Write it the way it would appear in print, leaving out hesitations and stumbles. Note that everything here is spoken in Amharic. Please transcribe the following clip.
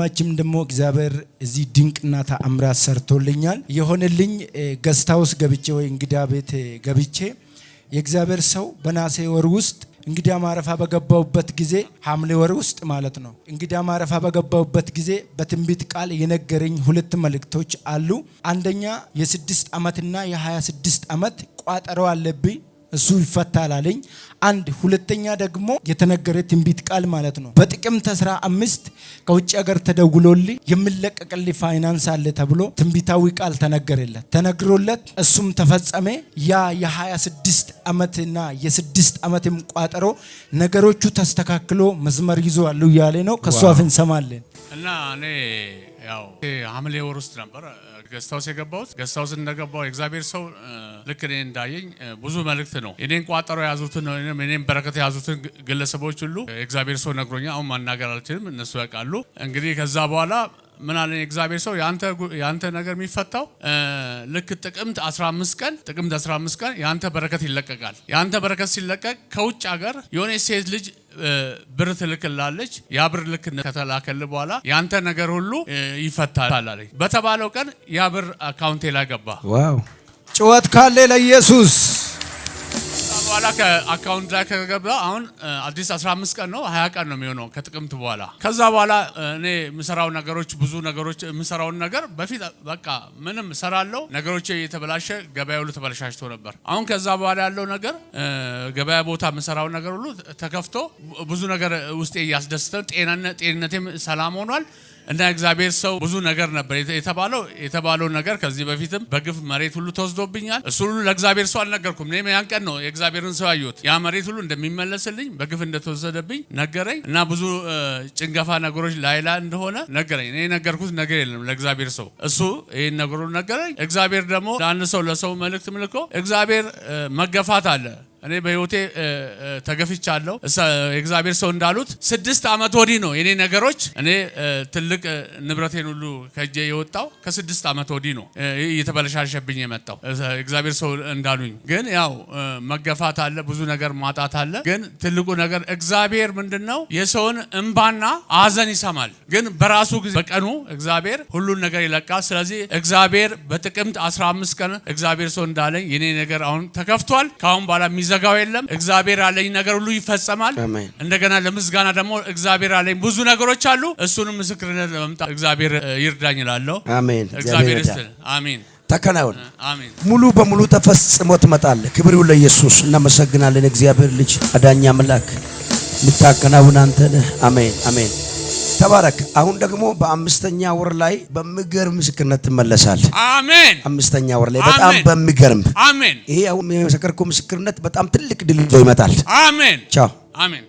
ወንድማችን ደግሞ እግዚአብሔር እዚህ ድንቅና ተአምራት ሰርቶልኛል። የሆነልኝ ገስታውስ ገብቼ ወይ እንግዳ ቤት ገብቼ የእግዚአብሔር ሰው በናሴ ወር ውስጥ እንግዳ ማረፋ በገባውበት ጊዜ ሐምሌ ወር ውስጥ ማለት ነው። እንግዳ ማረፋ በገባውበት ጊዜ በትንቢት ቃል የነገረኝ ሁለት መልእክቶች አሉ። አንደኛ የ6 ዓመትና የ26 ዓመት ቋጠሮ አለብኝ እሱ ይፈታል አለኝ። አንድ ሁለተኛ ደግሞ የተነገረ ትንቢት ቃል ማለት ነው። በጥቅምት 15 ከውጭ ሀገር ተደውሎልኝ የሚለቀቅልኝ ፋይናንስ አለ ተብሎ ትንቢታዊ ቃል ተነግሮለት እሱም ተፈጸመ። ያ የ26 ዓመትና የ6 ዓመትም ቋጠሮ ነገሮቹ ተስተካክሎ መስመር ይዞ አሉ ያለ ነው። ከሱ አፍ እንሰማለን። እና እኔ ያው ሐምሌ ወር ውስጥ ነበር ገስታውስ የገባሁት። ገስታውስ እንደገባው እግዚአብሔር ሰው ልክ እኔ እንዳየኝ ብዙ መልእክት ነው እኔን ቋጠሮ ያዙትን እኔን በረከት ያዙትን ግለሰቦች ሁሉ እግዚአብሔር ሰው ነግሮኛል። አሁን ማናገር አልችልም፣ እነሱ ያውቃሉ። እንግዲህ ከዛ በኋላ ምን አለ እግዚአብሔር ሰው ያንተ ነገር የሚፈታው ልክ ጥቅምት 15 ቀን ያንተ በረከት ይለቀቃል። ያንተ በረከት ሲለቀቅ ከውጭ ሀገር የሆነ ሴት ልጅ ብር ትልክላለች። ያ ብር ልክ ከተላከል በኋላ ያንተ ነገር ሁሉ ይፈታል አለኝ። በተባለው ቀን ያ ብር አካውንቴ ላይ ገባ። ዋው! ጩኸት ካለ ለኢየሱስ። በኋላ ከአካውንት ላይ ከገባ አሁን አዲስ 15 ቀን ነው 20 ቀን ነው የሚሆነው ከጥቅምት በኋላ። ከዛ በኋላ እኔ የምሰራው ነገሮች ብዙ ነገሮች የምሰራውን ነገር በፊት በቃ ምንም ሰራለው ነገሮች የተበላሸ ገበያው ሁሉ ተበላሽቶ ነበር። አሁን ከዛ በኋላ ያለው ነገር ገበያ ቦታ የምሰራው ነገር ሁሉ ተከፍቶ ብዙ ነገር ውስጤ ያስደስተው ጤንነቴም ሰላም ሆኗል። እና እግዚአብሔር ሰው ብዙ ነገር ነበር የተባለው ነገር ከዚህ በፊትም በግፍ መሬት ሁሉ ተወስዶብኛል። እሱ ሁሉ ለእግዚአብሔር ሰው አልነገርኩም። እኔ ያን ቀን ነው የእግዚአብሔርን ሰው ያዩት። ያ መሬት ሁሉ እንደሚመለስልኝ በግፍ እንደተወሰደብኝ ነገረኝ። እና ብዙ ጭንገፋ ነገሮች ላይላ እንደሆነ ነገረኝ። እኔ ነገርኩት ነገር የለም ለእግዚአብሔር ሰው። እሱ ይሄን ነገሩን ነገረኝ። እግዚአብሔር ደግሞ ለአንድ ሰው ለሰው መልእክት ምልኮ እግዚአብሔር መገፋት አለ። እኔ በህይወቴ ተገፍቻለሁ። እግዚአብሔር ሰው እንዳሉት 6 ዓመት ወዲህ ነው የኔ ነገሮች እኔ ትልቅ ንብረቴን ሁሉ ከጄ የወጣው ከ6 ዓመት ወዲህ ነው እየተበለሻሸብኝ የመጣው። እግዚአብሔር ሰው እንዳሉኝ ግን ያው መገፋት አለ፣ ብዙ ነገር ማጣት አለ። ግን ትልቁ ነገር እግዚአብሔር ምንድነው የሰውን እንባና ሐዘን ይሰማል። ግን በራሱ ጊዜ በቀኑ እግዚአብሔር ሁሉን ነገር ይለቃል። ስለዚህ እግዚአብሔር በጥቅምት 15 ቀን እግዚአብሔር ሰው እንዳለኝ የኔ ነገር አሁን ተከፍቷል። ካሁን በኋላ ዘጋው የለም። እግዚአብሔር አለኝ ነገር ሁሉ ይፈጸማል። እንደገና ለምስጋና ደግሞ እግዚአብሔር አለኝ ብዙ ነገሮች አሉ። እሱንም ምስክርነት ለማምጣት እግዚአብሔር ይርዳኝ እላለሁ። አሜን። እግዚአብሔር ይስጥል። አሜን። ተከናወን። አሜን። ሙሉ በሙሉ ተፈጽሞ ትመጣለህ። ክብር ይሁን ለኢየሱስ። እናመሰግናለን። እግዚአብሔር ልጅ አዳኝ አምላክ ምታከናውን አንተ ነህ። አሜን አሜን። ተባረክ። አሁን ደግሞ በ5ኛ ወር ላይ በሚገርም ምስክርነት ትመለሳል። አሜን። 5ኛ ወር ላይ በጣም በሚገርም አሜን። ይሄ አሁን የመሰከርከው ምስክርነት በጣም ትልቅ ድል ይዞ ይመጣል። አሜን። ቻው። አሜን።